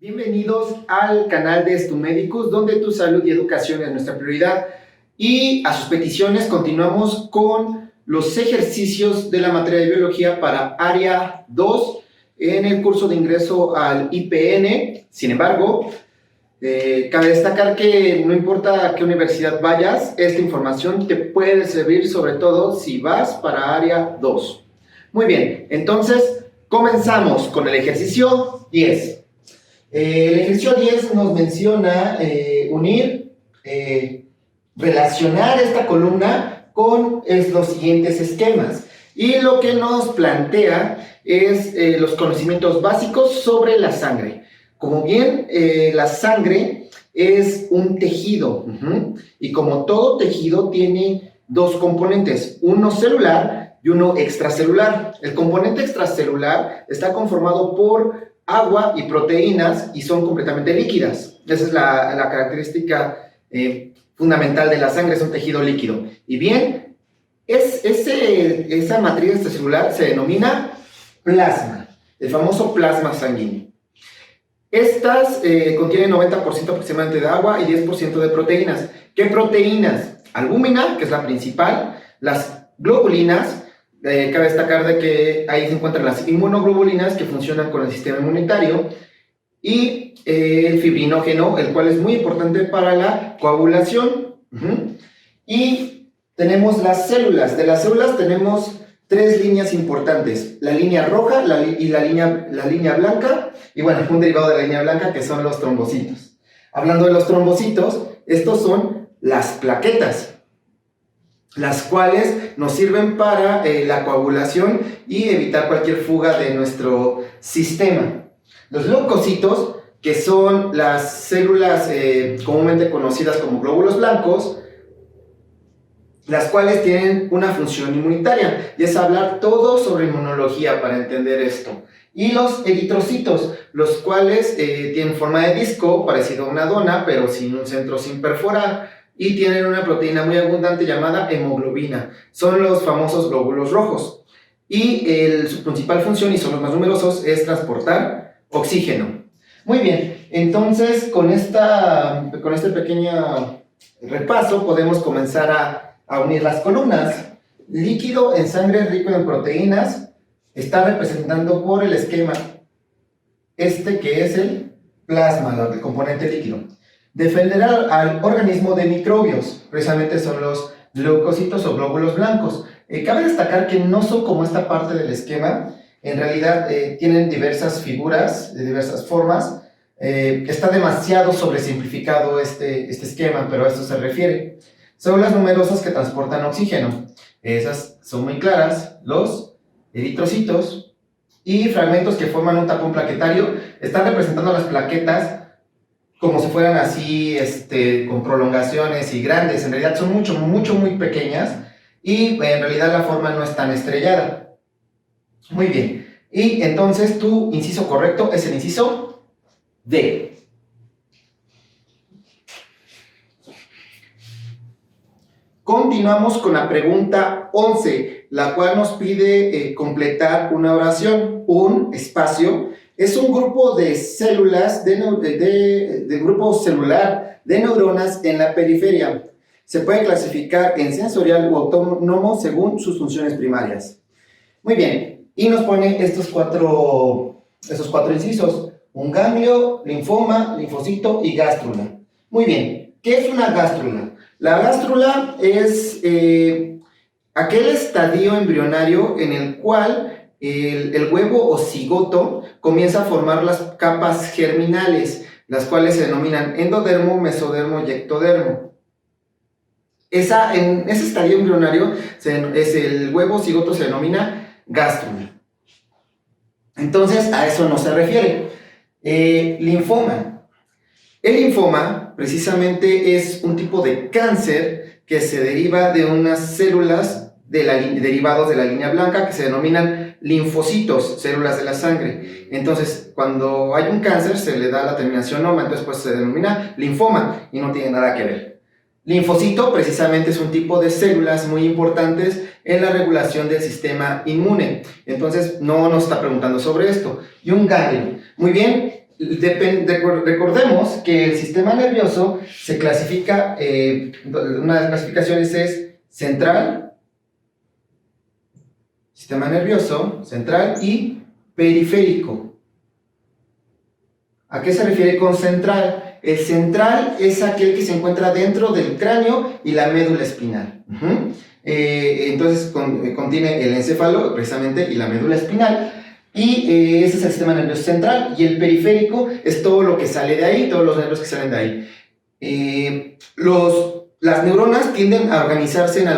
Bienvenidos al canal de Estumedicus, donde tu salud y educación es nuestra prioridad. Y a sus peticiones continuamos con los ejercicios de la materia de biología para área 2 en el curso de ingreso al IPN. Sin embargo, cabe destacar que no importa a qué universidad vayas, esta información te puede servir sobre todo si vas para área 2. Muy bien, entonces comenzamos con el ejercicio 10. El ejercicio 10 nos menciona relacionar esta columna con los siguientes esquemas. Y lo que nos plantea es los conocimientos básicos sobre la sangre. Como bien, la sangre es un tejido. Y como todo tejido tiene dos componentes, uno celular y uno extracelular. El componente extracelular está conformado por agua y proteínas y son completamente líquidas. Esa es la característica fundamental de la sangre, es un tejido líquido. Y bien, esa matriz extracelular se denomina plasma, el famoso plasma sanguíneo. Estas contienen 90% aproximadamente de agua y 10% de proteínas. ¿Qué proteínas? Albúmina, que es la principal, las globulinas. Cabe destacar de que ahí se encuentran las inmunoglobulinas que funcionan con el sistema inmunitario y el fibrinógeno, el cual es muy importante para la coagulación. Y tenemos las células. De las células tenemos tres líneas importantes: la línea roja y la línea blanca, y bueno, un derivado de la línea blanca que son los trombocitos. Hablando de los trombocitos, estos son las plaquetas, las cuales nos sirven para la coagulación y evitar cualquier fuga de nuestro sistema. Los leucocitos, que son las células comúnmente conocidas como glóbulos blancos, las cuales tienen una función inmunitaria, y es hablar todo sobre inmunología para entender esto. Y los eritrocitos, los cuales tienen forma de disco, parecido a una dona, pero sin un centro sin perforar, y tienen una proteína muy abundante llamada hemoglobina. Son los famosos glóbulos rojos. Y su principal función, y son los más numerosos, es transportar oxígeno. Muy bien, entonces con este pequeño repaso podemos comenzar a unir las columnas. Líquido en sangre rico en proteínas está representando por el esquema que es el plasma, el componente líquido. Defenderá al organismo de microbios, precisamente son los leucocitos o glóbulos blancos. Cabe destacar que no son como esta parte del esquema, en realidad tienen diversas figuras, de diversas formas. Está demasiado sobresimplificado este esquema, pero a esto se refiere. Células numerosas que transportan oxígeno, esas son muy claras, los eritrocitos, y fragmentos que forman un tapón plaquetario están representando las plaquetas como si fueran así, con prolongaciones y grandes. En realidad son muy pequeñas, y en realidad la forma no es tan estrellada. Muy bien, y entonces tu inciso correcto es el inciso D. Continuamos con la pregunta 11, la cual nos pide completar una oración. Un espacio es un grupo de células, de grupo celular de neuronas en la periferia. Se puede clasificar en sensorial o autónomo según sus funciones primarias. Muy bien, y nos pone esos cuatro incisos: un ganglio, linfoma, linfocito y gástrula. Muy bien, ¿qué es una gástrula? La gástrula es aquel estadio embrionario en el cual el huevo o cigoto comienza a formar las capas germinales, las cuales se denominan endodermo, mesodermo y ectodermo. En ese estadio embrionario el huevo o cigoto se denomina gástrula. Entonces a eso no se refiere. Linfoma. El linfoma precisamente es un tipo de cáncer que se deriva de unas células derivados de la línea blanca que se denominan linfocitos, células de la sangre. Entonces, cuando hay un cáncer se le da la terminación -oma, entonces pues se denomina linfoma y no tiene nada que ver. Linfocito precisamente es un tipo de células muy importantes en la regulación del sistema inmune. Entonces no nos está preguntando sobre esto. Y un ganglio. Muy bien, Recordemos que el sistema nervioso se clasifica, una de las clasificaciones es central, sistema nervioso central y periférico. ¿A qué se refiere con central? El central es aquel que se encuentra dentro del cráneo y la médula espinal. Entonces contiene el encéfalo precisamente y la médula espinal. Y ese es el sistema nervioso central, y el periférico es todo lo que sale de ahí, todos los nervios que salen de ahí. Las neuronas tienden a organizarse en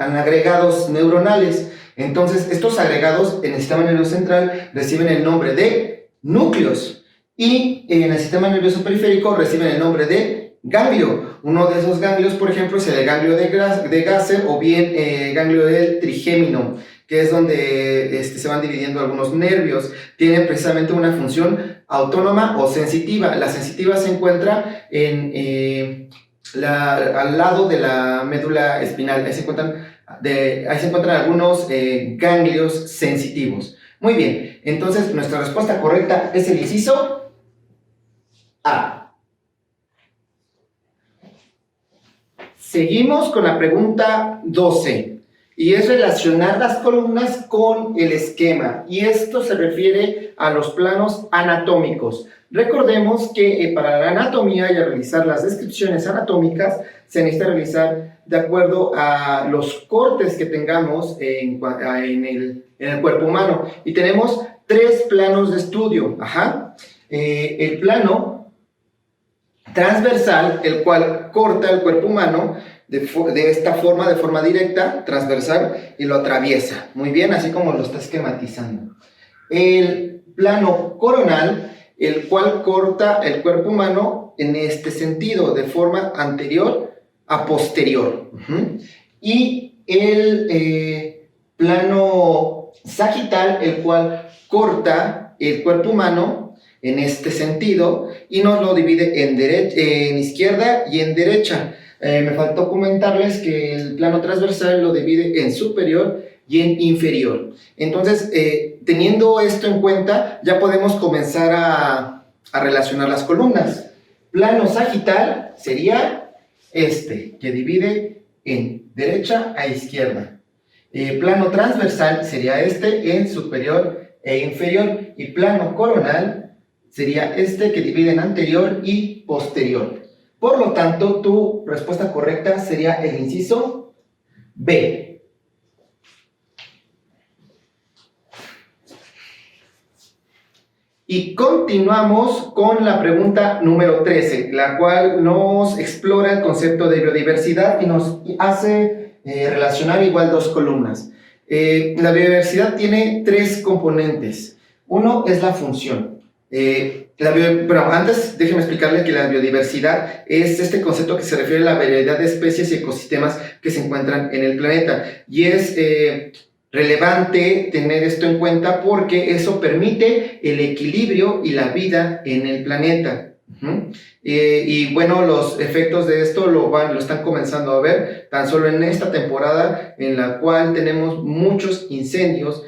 agregados neuronales. Entonces, estos agregados en el sistema nervioso central reciben el nombre de núcleos, y en el sistema nervioso periférico reciben el nombre de ganglio. Uno de esos ganglios, por ejemplo, es el ganglio de Gasser o bien ganglio del trigémino, que es donde se van dividiendo algunos nervios. Tienen precisamente una función autónoma o sensitiva. La sensitiva se encuentra al lado de la médula espinal. Ahí se encuentran algunos ganglios sensitivos. Muy bien, entonces nuestra respuesta correcta es el inciso A. Seguimos con la pregunta 12. Y es relacionar las columnas con el esquema, y esto se refiere a los planos anatómicos. Recordemos que para la anatomía y a realizar las descripciones anatómicas se necesita realizar de acuerdo a los cortes que tengamos en el cuerpo humano, y tenemos 3 planos de estudio. El plano transversal, el cual corta el cuerpo humano de esta forma, de forma directa, transversal, y lo atraviesa. Muy bien, así como lo está esquematizando. El plano coronal, el cual corta el cuerpo humano en este sentido, de forma anterior a posterior. Y el plano sagital, el cual corta el cuerpo humano en este sentido y nos lo divide en izquierda y en derecha. Me faltó comentarles que el plano transversal lo divide en superior y en inferior. Entonces, teniendo esto en cuenta, ya podemos comenzar a relacionar las columnas. Plano sagital sería que divide en derecha a izquierda. Plano transversal sería en superior e inferior. Y plano coronal sería que divide en anterior y posterior. Por lo tanto, tu respuesta correcta sería el inciso B. Y continuamos con la pregunta número 13, la cual nos explora el concepto de biodiversidad y nos hace relacionar igual 2 columnas. La biodiversidad tiene 3 componentes. Uno es la función. Pero antes déjenme explicarles que la biodiversidad es este concepto que se refiere a la variedad de especies y ecosistemas que se encuentran en el planeta, y es relevante tener esto en cuenta porque eso permite el equilibrio y la vida en el planeta. Y bueno, los efectos de esto lo están comenzando a ver tan solo en esta temporada, en la cual tenemos muchos incendios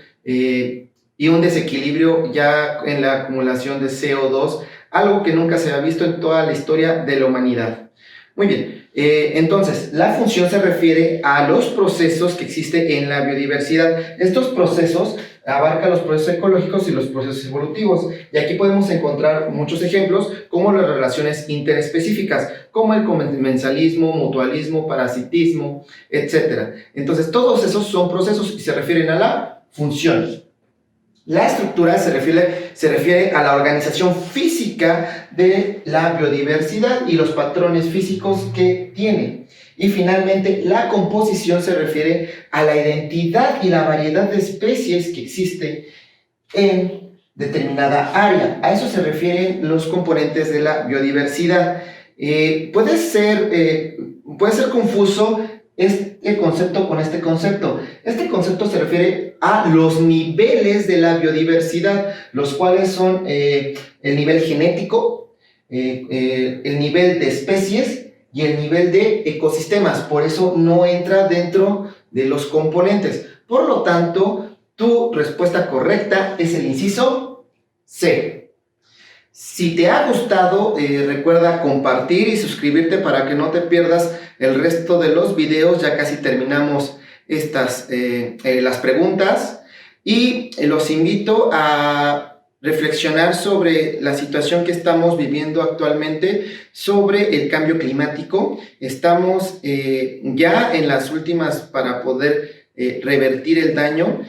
y un desequilibrio ya en la acumulación de CO2, algo que nunca se ha visto en toda la historia de la humanidad. Muy bien, entonces, la función se refiere a los procesos que existen en la biodiversidad. Estos procesos abarcan los procesos ecológicos y los procesos evolutivos, y aquí podemos encontrar muchos ejemplos, como las relaciones interespecíficas, como el comensalismo, mutualismo, parasitismo, etc. Entonces, todos esos son procesos y se refieren a la función. La estructura se refiere a la organización física de la biodiversidad y los patrones físicos que tiene. Y finalmente, la composición se refiere a la identidad y la variedad de especies que existe en determinada área. A eso se refieren los componentes de la biodiversidad. Puede ser confuso este concepto con este concepto. Este concepto se refiere a los niveles de la biodiversidad, los cuales son el nivel genético, el nivel de especies y el nivel de ecosistemas. Por eso no entra dentro de los componentes. Por lo tanto, tu respuesta correcta es el inciso C. Si te ha gustado, recuerda compartir y suscribirte para que no te pierdas el resto de los videos. Ya casi terminamos las preguntas y los invito a reflexionar sobre la situación que estamos viviendo actualmente, sobre el cambio climático. Estamos ya en las últimas para poder revertir el daño.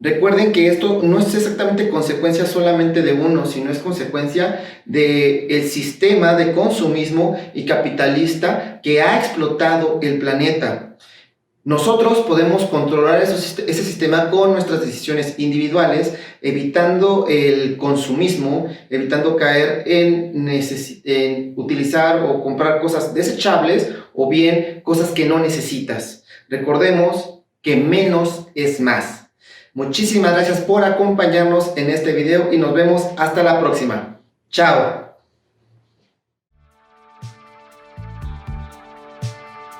Recuerden que esto no es exactamente consecuencia solamente de uno, sino es consecuencia del sistema de consumismo y capitalista que ha explotado el planeta. Nosotros podemos controlar ese sistema con nuestras decisiones individuales, evitando el consumismo, evitando caer en utilizar o comprar cosas desechables o bien cosas que no necesitas. Recordemos que menos es más. Muchísimas gracias por acompañarnos en este video y nos vemos hasta la próxima. Chao.